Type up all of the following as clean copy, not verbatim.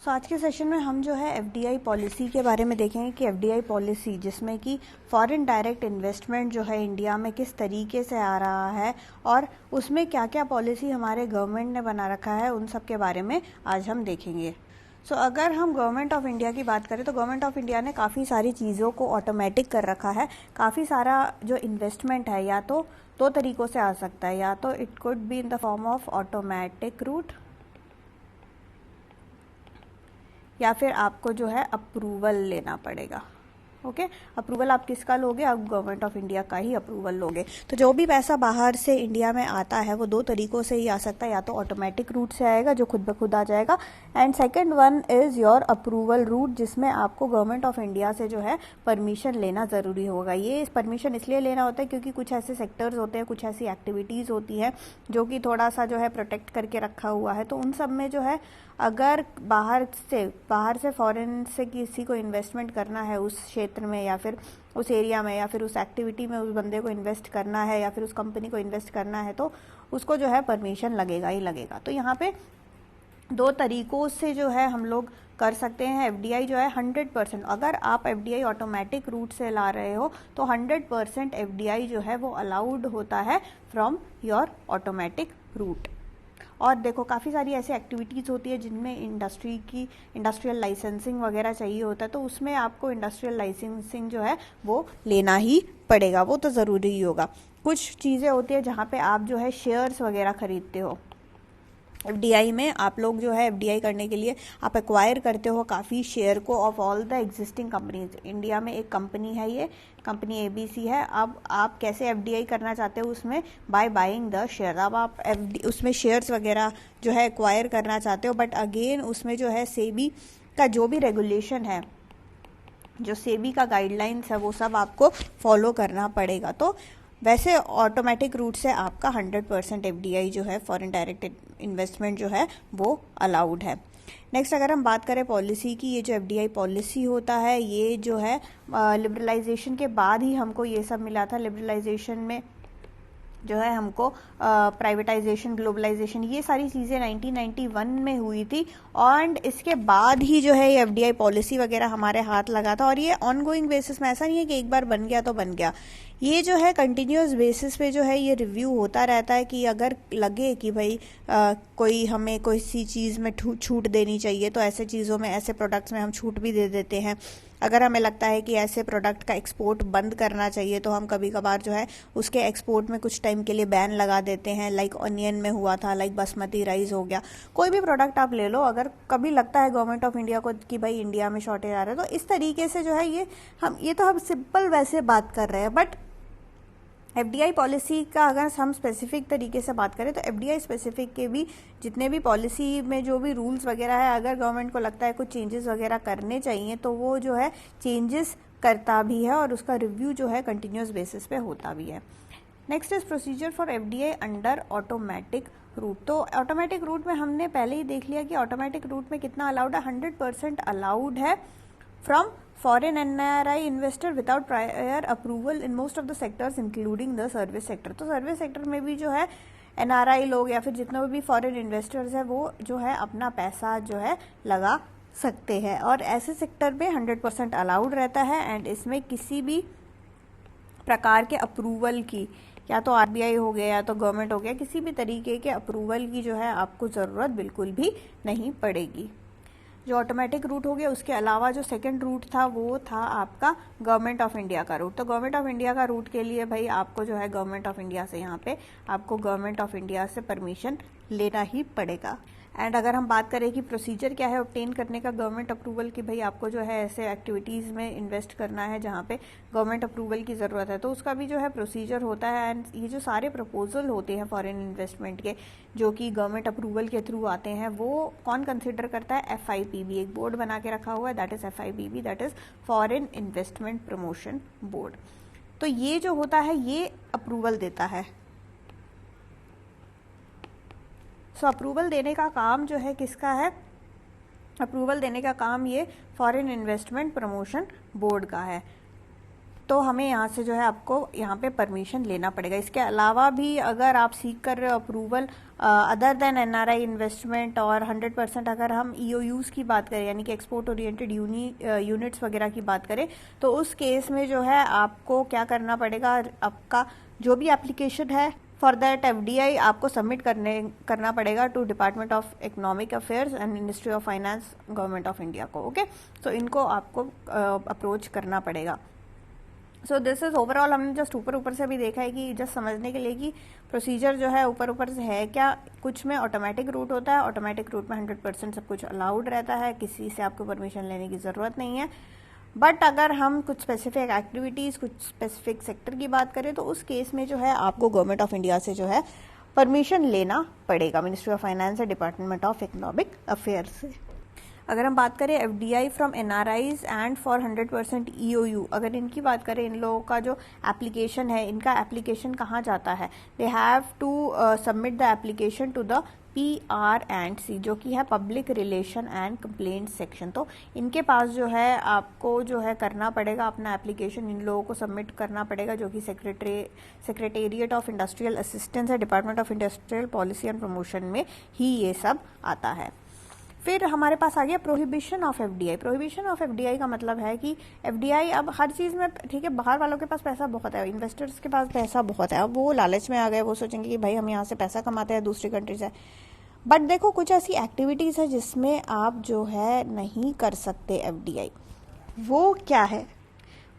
आज के सेशन में हम जो है एफडीआई पॉलिसी के बारे में देखेंगे कि एफडीआई पॉलिसी जिसमें कि फॉरेन डायरेक्ट इन्वेस्टमेंट जो है इंडिया में किस तरीके से आ रहा है और उसमें क्या क्या पॉलिसी हमारे गवर्नमेंट ने बना रखा है, उन सब के बारे में आज हम देखेंगे। अगर हम गवर्नमेंट ऑफ इंडिया की बात करें तो गवर्नमेंट ऑफ इंडिया ने काफ़ी सारी चीज़ों को ऑटोमेटिक कर रखा है। काफ़ी सारा जो इन्वेस्टमेंट है या तो दो तरीक़ों से आ सकता है, या तो it could be in the form of automatic route या फिर आपको जो है अप्रूवल लेना पड़ेगा। ओके, अप्रूवल आप किसका लोगे? आप गवर्नमेंट ऑफ इंडिया का ही अप्रूवल लोगे। तो जो भी पैसा बाहर से इंडिया में आता है वो दो तरीक़ों से ही आ सकता है, या तो ऑटोमेटिक रूट से आएगा जो खुद ब खुद आ जाएगा, and second one is your approval route जिसमें आपको गवर्नमेंट ऑफ इंडिया से जो है परमिशन लेना ज़रूरी होगा। ये परमिशन इसलिए लेना होता है क्योंकि कुछ ऐसे सेक्टर्स होते हैं, कुछ ऐसी एक्टिविटीज़ होती हैं जो कि थोड़ा सा जो है प्रोटेक्ट करके रखा हुआ है। तो उन सब में जो है अगर बाहर से फॉरेन से किसी को इन्वेस्टमेंट करना है उस क्षेत्र में या फिर उस एरिया में या फिर उस एक्टिविटी में उस बंदे को इन्वेस्ट करना है या फिर उस कंपनी को इन्वेस्ट करना है तो उसको जो है परमिशन लगेगा ही लगेगा। तो यहाँ पे दो तरीक़ों से जो है हम लोग कर सकते हैं। एफडीआई जो है 100%, अगर आप एफडीआई ऑटोमेटिक रूट से ला रहे हो तो 100% एफडीआई जो है वो अलाउड होता है फ्रॉम योर ऑटोमेटिक रूट। और देखो काफ़ी सारी ऐसी एक्टिविटीज़ होती है जिनमें इंडस्ट्रियल लाइसेंसिंग वगैरह चाहिए होता है, तो उसमें आपको इंडस्ट्रियल लाइसेंसिंग जो है वो लेना ही पड़ेगा, वो तो ज़रूरी ही होगा। कुछ चीज़ें होती है जहाँ पे आप जो है शेयर्स वगैरह खरीदते हो एफडीआई में, आप लोग जो है एफडीआई करने के लिए आप एक्वायर करते हो काफ़ी शेयर को of all the existing companies. India में एक कंपनी है, ये कंपनी एबीसी है। अब आप कैसे एफडीआई करना चाहते हो उसमें? By buying the share. अब आप उसमें शेयर्स वगैरह जो है एक्वायर करना चाहते हो, बट अगेन उसमें जो है सेबी का जो भी रेगुलेशन है, जो सेबी का गाइडलाइंस है, वो सब आपको फॉलो करना पड़ेगा। तो वैसे ऑटोमेटिक रूट से आपका 100% एफडीआई जो है फॉरेन डायरेक्ट इन्वेस्टमेंट जो है वो अलाउड है। नेक्स्ट अगर हम बात करें पॉलिसी की, ये जो एफडीआई पॉलिसी होता है ये जो है लिबरलाइजेशन के बाद ही हमको ये सब मिला था। लिबरलाइजेशन में जो है हमको प्राइवेटाइजेशन, ग्लोबलाइजेशन, ये सारी चीज़ें 1991 में हुई थी और इसके बाद ही जो है ये एफडीआई पॉलिसी वगैरह हमारे हाथ लगा था। और ये ऑनगोइंग बेसिस में, ऐसा नहीं है कि एक बार बन गया तो बन गया, ये जो है कंटिन्यूस बेसिस पे जो है ये रिव्यू होता रहता है कि अगर लगे कि भाई कोई हमें कोई सी चीज़ में छूट देनी चाहिए तो ऐसे चीज़ों में, ऐसे प्रोडक्ट्स में हम छूट भी दे देते हैं। अगर हमें लगता है कि ऐसे प्रोडक्ट का एक्सपोर्ट बंद करना चाहिए तो हम कभी कभार जो है उसके एक्सपोर्ट में कुछ टाइम के लिए बैन लगा देते हैं। लाइक ऑनियन में हुआ था, लाइक बासमती राइस हो गया, कोई भी प्रोडक्ट आप ले लो, अगर कभी लगता है गवर्नमेंट ऑफ इंडिया को कि भाई इंडिया में शॉर्टेज आ रहा है तो इस तरीके से जो है ये तो हम सिंपल वैसे बात कर रहे हैं। बट एफडीआई पॉलिसी का अगर हम स्पेसिफिक तरीके से बात करें तो एफडीआई स्पेसिफिक के भी जितने भी पॉलिसी में जो भी रूल्स वगैरह है, अगर गवर्नमेंट को लगता है कुछ चेंजेस वगैरह करने चाहिए तो वो जो है चेंजेस करता भी है और उसका रिव्यू जो है कंटिन्यूस बेसिस पे होता भी है। Next is procedure for FDI under automatic route. तो ऑटोमेटिक रूट में हमने पहले ही देख लिया कि ऑटोमेटिक रूट में कितना अलाउड है, 100% अलाउड है from foreign NRI investor without prior approval in most of the sectors including the service sector। तो सर्विस सेक्टर में भी जो है NRI लोग या फिर जितने भी फॉरेन इन्वेस्टर्स हैं वो जो है अपना पैसा जो है लगा सकते हैं और ऐसे सेक्टर में 100% अलाउड रहता है। एंड इसमें किसी भी प्रकार के अप्रूवल की, या तो आरबीआई हो गया या तो गवर्नमेंट हो गया, किसी भी तरीके के अप्रूवल की जो है आपको ज़रूरत बिल्कुल भी नहीं पड़ेगी। जो ऑटोमेटिक रूट हो गया उसके अलावा जो सेकंड रूट था वो था आपका गवर्नमेंट ऑफ इंडिया का रूट। तो गवर्नमेंट ऑफ इंडिया का रूट के लिए भाई आपको जो है गवर्नमेंट ऑफ इंडिया से, यहाँ पे आपको गवर्नमेंट ऑफ इंडिया से परमिशन लेना ही पड़ेगा। एंड अगर हम बात करें कि प्रोसीजर क्या है ऑब्टेन करने का गवर्नमेंट अप्रूवल की, भाई आपको जो है ऐसे एक्टिविटीज़ में इन्वेस्ट करना है जहाँ पे गवर्नमेंट अप्रूवल की ज़रूरत है, तो उसका भी जो है प्रोसीजर होता है। एंड ये जो सारे प्रपोजल होते हैं फॉरेन इन्वेस्टमेंट के जो कि गवर्नमेंट अप्रूवल के थ्रू आते हैं वो कौन कंसिडर करता है? FIPB, एक बोर्ड बना के रखा हुआ है, that is FIPB, that is foreign investment promotion board. तो ये जो होता है ये अप्रूवल देता है। अप्रूवल देने का काम जो है किसका है? अप्रूवल देने का काम ये फॉरेन इन्वेस्टमेंट प्रमोशन बोर्ड का है। तो हमें यहाँ से जो है आपको यहाँ पे परमिशन लेना पड़ेगा। इसके अलावा भी अगर आप सीख कर रहे हो approval other than NRI investment और 100% अगर हम ईओयूज की बात करें यानी कि एक्सपोर्ट ओरिएंटेड यूनिट्स वगैरह की बात करें, तो उस केस में जो है आपको क्या करना पड़ेगा, आपका जो भी एप्लीकेशन है फॉर दैट एफडीआई आपको सबमिट करना पड़ेगा to department of economic affairs and ministry of finance government of India को। ओके, तो इनको आपको अप्रोच करना पड़ेगा। सो दिस इज ओवरऑल, हमने जस्ट ऊपर ऊपर से भी देखा है कि जस्ट समझने के लिए कि प्रोसीजर जो है ऊपर ऊपर से है क्या। कुछ में ऑटोमेटिक रूट होता है, ऑटोमेटिक रूट में 100% सब कुछ अलाउड रहता है, किसी से आपको परमिशन लेने की ज़रूरत नहीं है। बट अगर हम कुछ स्पेसिफिक एक्टिविटीज़, कुछ स्पेसिफिक सेक्टर की बात करें, तो उस केस में जो है आपको गवर्नमेंट ऑफ इंडिया से जो है परमिशन लेना पड़ेगा, मिनिस्ट्री ऑफ फाइनेंस या डिपार्टमेंट ऑफ इकोनॉमिक अफेयर्स से। अगर हम बात करें FDI from NRIs and for 100% EOU, अगर इनकी बात करें, इन लोगों का जो एप्लीकेशन है, इनका एप्लीकेशन कहाँ जाता है, they have to submit the application to the PRC, जो कि है public relation and complaint section. तो इनके पास जो है आपको जो है करना पड़ेगा अपना एप्लीकेशन, इन लोगों को सबमिट करना पड़ेगा, जो कि सेक्रेटेरिएट ऑफ इंडस्ट्रियल असिस्टेंस है, department of industrial policy and promotion में ही ये सब आता है। फिर हमारे पास आ गया prohibition of FDI. Prohibition of FDI का मतलब है कि एफडीआई अब हर चीज़ में, ठीक है, बाहर वालों के पास पैसा बहुत है, इन्वेस्टर्स के पास पैसा बहुत है, अब वो लालच में आ गए, वो सोचेंगे कि भाई हम यहाँ से पैसा कमाते हैं दूसरी कंट्री से। बट देखो, कुछ ऐसी एक्टिविटीज़ है जिसमें आप जो है नहीं कर सकते एफडीआई। वो क्या है?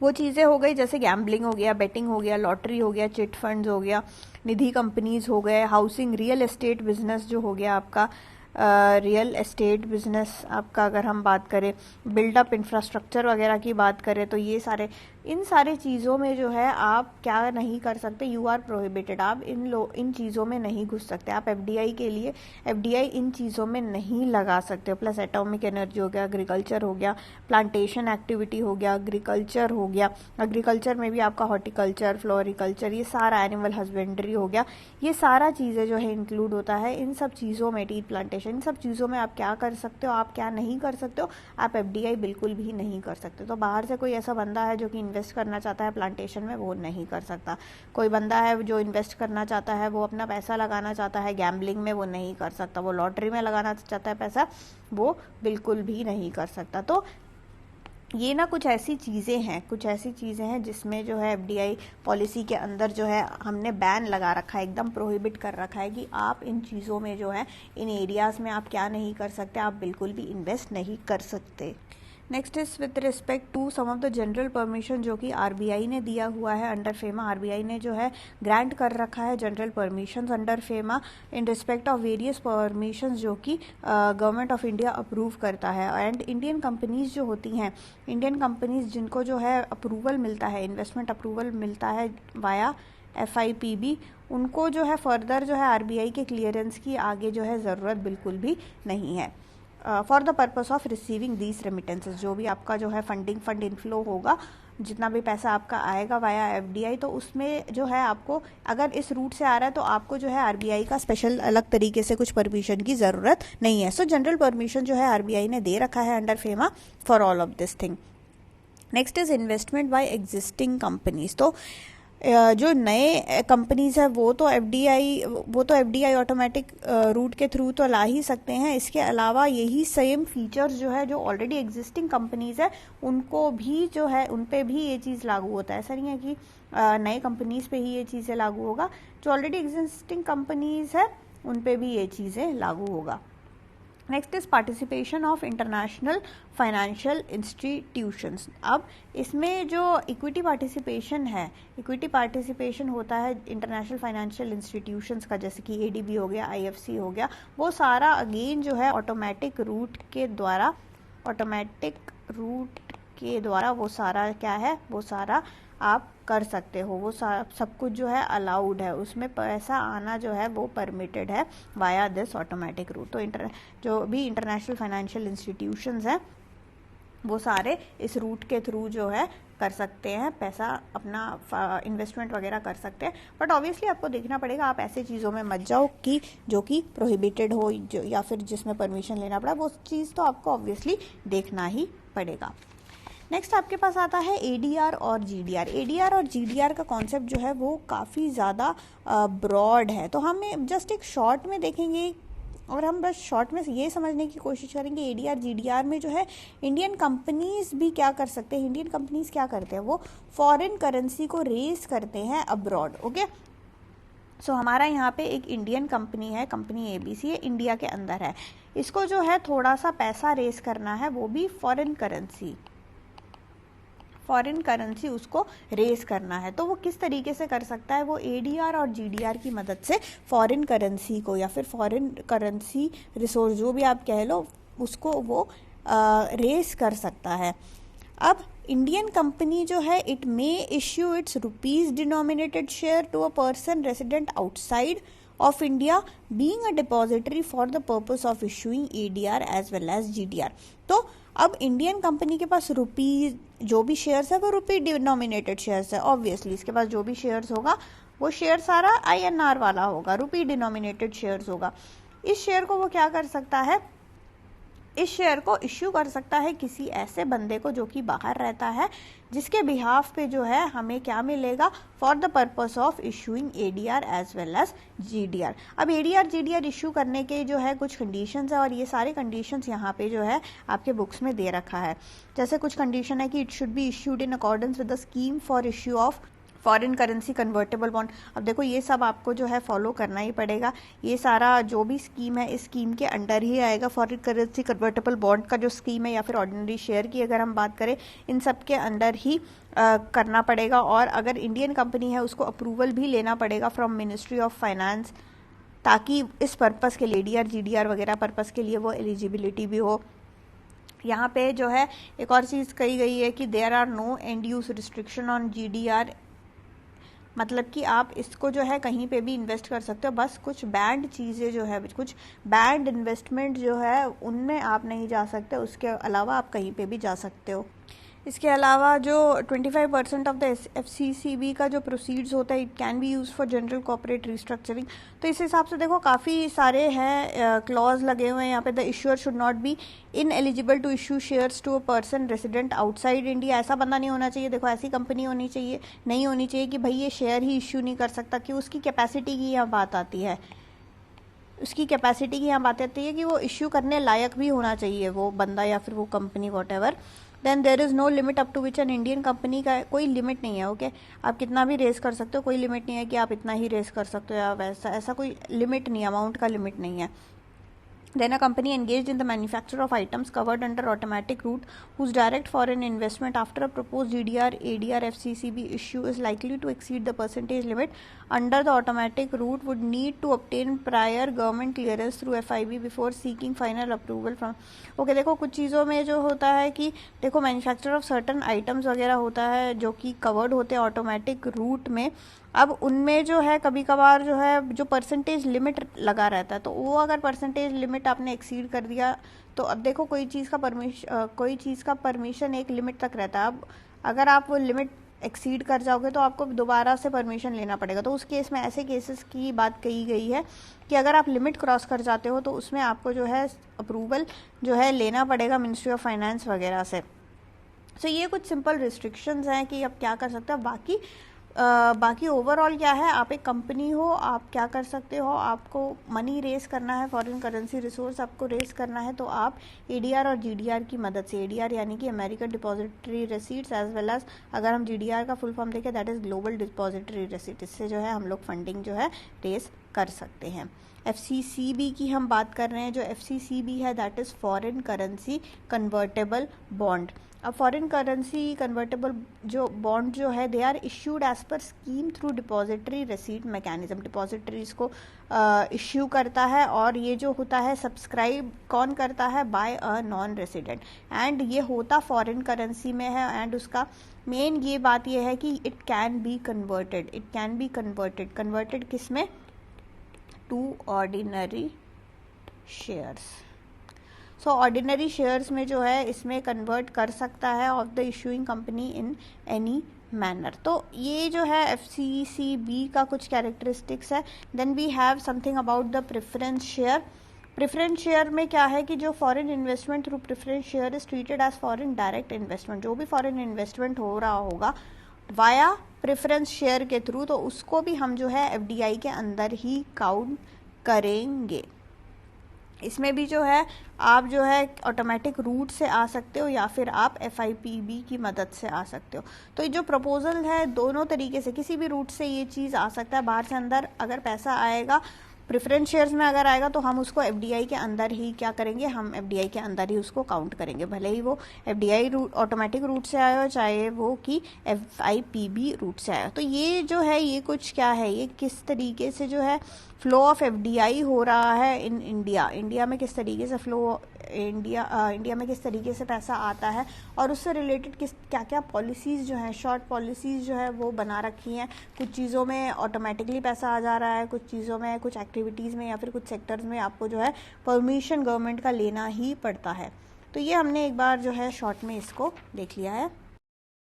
वो चीज़ें हो गई जैसे गैम्बलिंग हो गया, बेटिंग हो गया, लॉटरी हो गया, चिट फंड्स हो गया, निधि कंपनीज हो गए, हाउसिंग रियल एस्टेट बिजनेस जो हो गया आपका, रियल एस्टेट बिजनेस आपका, अगर हम बात करें बिल्डअप इंफ्रास्ट्रक्चर वगैरह की बात करें, तो ये सारे, इन सारे चीज़ों में जो है आप क्या नहीं कर सकते, यू आर प्रोहिबिटेड, आप इन चीज़ों में नहीं घुस सकते। आप एफडीआई के लिए एफडीआई इन चीज़ों में नहीं लगा सकते हो। प्लस एटॉमिक एनर्जी हो गया, एग्रीकल्चर हो गया, प्लांटेशन एक्टिविटी हो गया, एग्रीकल्चर हो गया, एग्रीकल्चर में भी आपका हॉर्टिकल्चर, फ्लोरिकल्चर, ये सारा, एनिमल हस्बेंड्री हो गया, ये सारा चीज़ें जो है इंक्लूड होता है। इन सब चीज़ों में, टी प्लांटेशन, इन सब चीज़ों में आप क्या कर सकते हो, आप क्या नहीं कर सकते हो, आप एफडीआई बिल्कुल भी नहीं कर सकते। तो बाहर से कोई ऐसा बंदा है जो कि इन्वेस्ट करना चाहता है प्लांटेशन में, वो नहीं कर सकता। कोई बंदा है जो इन्वेस्ट करना चाहता है, वो अपना पैसा लगाना चाहता है गैम्बलिंग में, वो नहीं कर सकता। वो लॉटरी में लगाना चाहता है पैसा, वो बिल्कुल भी नहीं कर सकता। तो ये ना कुछ ऐसी चीज़ें हैं जिसमें जो है एफडीआई पॉलिसी के अंदर जो है हमने बैन लगा रखा है, एकदम प्रोहिबिट कर रखा है कि आप इन चीज़ों में जो है, इन एरियाज़ में आप क्या नहीं कर सकते, आप बिल्कुल भी इन्वेस्ट नहीं कर सकते। Next is with respect to some of the general permission जो कि आरबीआई ने दिया हुआ है अंडर फेमा। आरबीआई ने जो है ग्रांट कर रखा है general permissions under FEMA in respect of various permissions जो कि गवर्नमेंट ऑफ इंडिया अप्रूव करता है। एंड इंडियन कंपनीज जो होती हैं, इंडियन कंपनीज जिनको जो है अप्रूवल मिलता है, इन्वेस्टमेंट अप्रूवल मिलता है वाया FIPB, उनको जो है फर्दर जो है आरबीआई के क्लियरेंस की आगे जो है ज़रूरत बिल्कुल भी नहीं है। For the purpose of receiving these remittances, जो भी आपका जो है फंड इनफ्लो होगा, जितना भी पैसा आपका आएगा वाया एफडीआई, तो उसमें जो है आपको, अगर इस रूट से आ रहा है तो आपको जो है आरबीआई का स्पेशल अलग तरीके से कुछ परमिशन की ज़रूरत नहीं है। सो जनरल परमिशन जो है आरबीआई ने दे रखा है under FEMA for all of this thing. Next is investment by existing companies. तो जो नए कंपनीज है वो तो एफडीआई ऑटोमेटिक रूट के थ्रू तो ला ही सकते हैं। इसके अलावा यही सेम फीचर्स जो है जो ऑलरेडी एग्जिस्टिंग कंपनीज है उनको भी जो है, उन पे भी ये चीज़ लागू होता है। ऐसा नहीं है कि नए कंपनीज पे ही ये चीज़ें लागू होगा, जो ऑलरेडी एग्जिस्टिंग कंपनीज है उन पे भी ये चीज़ें लागू होगा। Next is participation of international financial institutions. अब इसमें जो इक्विटी पार्टिसिपेशन है, इक्विटी पार्टिसिपेशन होता है इंटरनेशनल फाइनेंशियल इंस्टीट्यूशंस का, जैसे कि एडीबी हो गया, आईएफसी हो गया, वो सारा अगेन जो है ऑटोमेटिक रूट के द्वारा वो सारा क्या है, वो सारा आप कर सकते हो, वो सब कुछ जो है अलाउड है, उसमें पैसा आना जो है वो परमिटेड है वाया दिस ऑटोमेटिक रूट। तो जो भी इंटरनेशनल फाइनेंशियल इंस्टीट्यूशंस हैं वो सारे इस रूट के थ्रू जो है कर सकते हैं, पैसा अपना इन्वेस्टमेंट वगैरह कर सकते हैं। बट ऑब्वियसली आपको देखना पड़ेगा, आप ऐसे चीज़ों में मत जाओ कि जो कि प्रोहिबिटेड हो, या फिर जिसमें परमिशन लेना पड़ा, वो चीज़ तो आपको ऑब्वियसली देखना ही पड़ेगा। नेक्स्ट आपके पास आता है एडीआर और जीडीआर। एडीआर और जीडीआर का कॉन्सेप्ट जो है वो काफ़ी ज़्यादा ब्रॉड है, तो हम जस्ट एक शॉर्ट में देखेंगे और हम बस शॉर्ट में ये समझने की कोशिश करेंगे एडीआर जीडीआर में जो है इंडियन कंपनीज भी क्या कर सकते हैं। इंडियन कंपनीज क्या करते हैं, वो फॉरेन करेंसी को रेज करते हैं अब्रॉड। ओके, सो हमारा यहाँ पे एक इंडियन कंपनी है, कंपनी एबीसी, ये इंडिया के अंदर है, इसको जो है थोड़ा सा पैसा रेज करना है, वो भी फॉरेन करेंसी उसको रेज करना है। तो वो किस तरीके से कर सकता है, वो एडीआर और जीडीआर की मदद से फॉरेन करेंसी को या फिर फॉरेन करेंसी रिसोर्स जो भी आप कह लो उसको वो रेज कर सकता है। अब इंडियन कंपनी जो है it may issue its rupees denominated share to a person resident outside of India being a depository for the purpose of issuing ADR as well as GDR। तो अब इंडियन कंपनी के पास rupees जो भी shares है वो रुपी denominated shares है, obviously इसके पास जो भी शेयर्स होगा वो शेयर सारा INR वाला होगा, रुपी डिनोमिनेटेड शेयर्स होगा। इस शेयर को वो क्या कर सकता है, इस शेयर को इश्यू कर सकता है किसी ऐसे बंदे को जो कि बाहर रहता है, जिसके बिहाफ पे जो है हमें क्या मिलेगा, for the purpose of issuing ADR as well as GDR. अब एडीआर जीडीआर इशू करने के जो है कुछ कंडीशंस है और ये सारे कंडीशंस यहाँ पे जो है आपके बुक्स में दे रखा है। जैसे कुछ कंडीशन है कि it should be issued in accordance with the scheme for issue of foreign currency convertible bond. अब देखो ये सब आपको जो है फॉलो करना ही पड़ेगा, ये सारा जो भी स्कीम है इस स्कीम के अंडर ही आएगा। फॉरेन करेंसी कन्वर्टेबल बॉन्ड का जो स्कीम है या फिर ऑर्डिनरी शेयर की अगर हम बात करें, इन सब के अंडर ही करना पड़ेगा। और अगर इंडियन कंपनी है उसको अप्रूवल भी लेना पड़ेगा फ्रॉम मिनिस्ट्री ऑफ फाइनेंस, ताकि इस पर्पज़ के लिए एडीआर जीडीआर वगैरह पर्पज़ के लिए वो एलिजिबिलिटी भी हो। यहाँ पे जो है एक और चीज़ कही गई है कि there are no end use restriction on GDR, मतलब कि आप इसको जो है कहीं पे भी इन्वेस्ट कर सकते हो, बस कुछ बैंड चीज़ें जो है, कुछ बैंड इन्वेस्टमेंट जो है उनमें आप नहीं जा सकते, उसके अलावा आप कहीं पे भी जा सकते हो। इसके अलावा जो 25% ऑफ द FCCB का जो प्रोसीड्स होता है it can be use for general corporate restructuring. तो इस हिसाब से देखो काफ़ी सारे हैं क्लॉज लगे हुए हैं यहाँ पे। The issuer should not be ineligible to issue shares to a person resident outside India. ऐसा बंदा नहीं होना चाहिए, देखो ऐसी कंपनी होनी चाहिए, नहीं होनी चाहिए कि भाई ये शेयर ही इशू नहीं कर सकता, कि उसकी कैपेसिटी की यहाँ बात आती है, उसकी कैपेसिटी की यहाँ बात आती है कि वो इश्यू करने लायक भी होना चाहिए वो बंदा या फिर वो company whatever. Then there is no limit up to which an Indian company का कोई लिमिट नहीं है। ओके, आप कितना भी रेस कर सकते हो, कोई लिमिट नहीं है कि आप इतना ही रेस कर सकते हो या वैसा, ऐसा कोई लिमिट नहीं है, अमाउंट का लिमिट नहीं है। Then a company engaged in the manufacture of items covered under automatic route whose direct foreign investment after a proposed GDR, ADR, FCCB issue is likely to exceed the percentage limit under the automatic route would need to obtain prior government clearance through FIB before seeking final approval from। Okay, देखो कुछ चीज़ों में जो होता है कि देखो manufacture of certain items वगैरह होता है जो कि कवर्ड होते हैं ऑटोमेटिक रूट में। अब उनमें जो है कभी कभार जो है जो परसेंटेज लिमिट लगा रहता है, तो वो अगर परसेंटेज लिमिट आपने एक्सीड कर दिया तो अब देखो कोई चीज़ का परमिशन एक लिमिट तक रहता है। अब अगर आप वो लिमिट एक्सीड कर जाओगे तो आपको दोबारा से परमिशन लेना पड़ेगा। तो उस केस में ऐसे केसेस की बात कही गई है कि अगर आप लिमिट क्रॉस कर जाते हो तो उसमें आपको जो है अप्रूवल जो है लेना पड़ेगा मिनिस्ट्री ऑफ फाइनेंस वगैरह से। सो ये कुछ सिंपल रिस्ट्रिक्शंस हैं कि आप क्या कर सकते हो। बाकी ओवरऑल क्या है, आप एक कंपनी हो, आप क्या कर सकते हो, आपको मनी रेस करना है, फॉरेन करेंसी रिसोर्स आपको रेस करना है, तो आप एडीआर और जीडीआर की मदद से, एडीआर यानी कि American depository receipts as well as अगर हम जीडीआर का फुल फॉर्म देखें that is global depository receipt, इससे जो है हम लोग फंडिंग जो है रेस कर सकते हैं। FCCB की हम बात कर रहे हैं, जो FCCB है that is foreign currency convertible bond. अब फॉरेन करेंसी कन्वर्टेबल जो बॉन्ड जो है they are issued as per scheme through depository receipt mechanism. Depositories को इश्यू करता है और ये जो होता है सब्सक्राइब कौन करता है, by a non resident, and ये होता फॉरेन करेंसी में है। एंड उसका मेन ये बात ये है कि इट कैन बी कन्वर्टेड किस में, to ordinary shares. So ordinary shares में जो है इसमें कन्वर्ट कर सकता है of the issuing company in any manner. तो ये जो है FCCB का कुछ कैरेक्टरिस्टिक्स है। Then we have something about the preference share. Preference share में क्या है कि जो foreign investment through preference share is treated as foreign direct investment, जो भी फॉरेन इन्वेस्टमेंट हो रहा होगा वाया प्रेफरेंस शेयर के थ्रू, तो उसको भी हम जो है एफडीआई के अंदर ही काउंट करेंगे। इसमें भी जो है आप जो है ऑटोमेटिक रूट से आ सकते हो या फिर आप एफआईपीबी की मदद से आ सकते हो। तो ये जो प्रपोजल है दोनों तरीके से, किसी भी रूट से ये चीज़ आ सकता है। बाहर से अंदर अगर पैसा आएगा प्रेफरेंस शेयर्स में अगर आएगा तो हम उसको एफडीआई के अंदर ही क्या करेंगे, हम एफडीआई के अंदर ही उसको काउंट करेंगे, भले ही वो एफडीआई रूट ऑटोमेटिक रूट से आया हो चाहे वो कि एफआईपीबी रूट से आया। तो ये जो है ये कुछ क्या है, ये किस तरीके से जो है फ्लो ऑफ एफडीआई हो रहा है इन इंडिया में किस तरीके से फ्लो इंडिया में किस तरीके से पैसा आता है और उससे रिलेटेड क्या क्या पॉलिसीज़ जो हैं, शॉर्ट पॉलिसीज़ जो है वो बना रखी हैं। कुछ चीज़ों में ऑटोमेटिकली पैसा आ जा रहा है, कुछ चीज़ों में, कुछ एक्टिविटीज़ में या फिर कुछ सेक्टर्स में आपको जो है परमिशन गवर्नमेंट का लेना ही पड़ता है। तो ये हमने एक बार जो है शॉर्ट में इसको देख लिया है।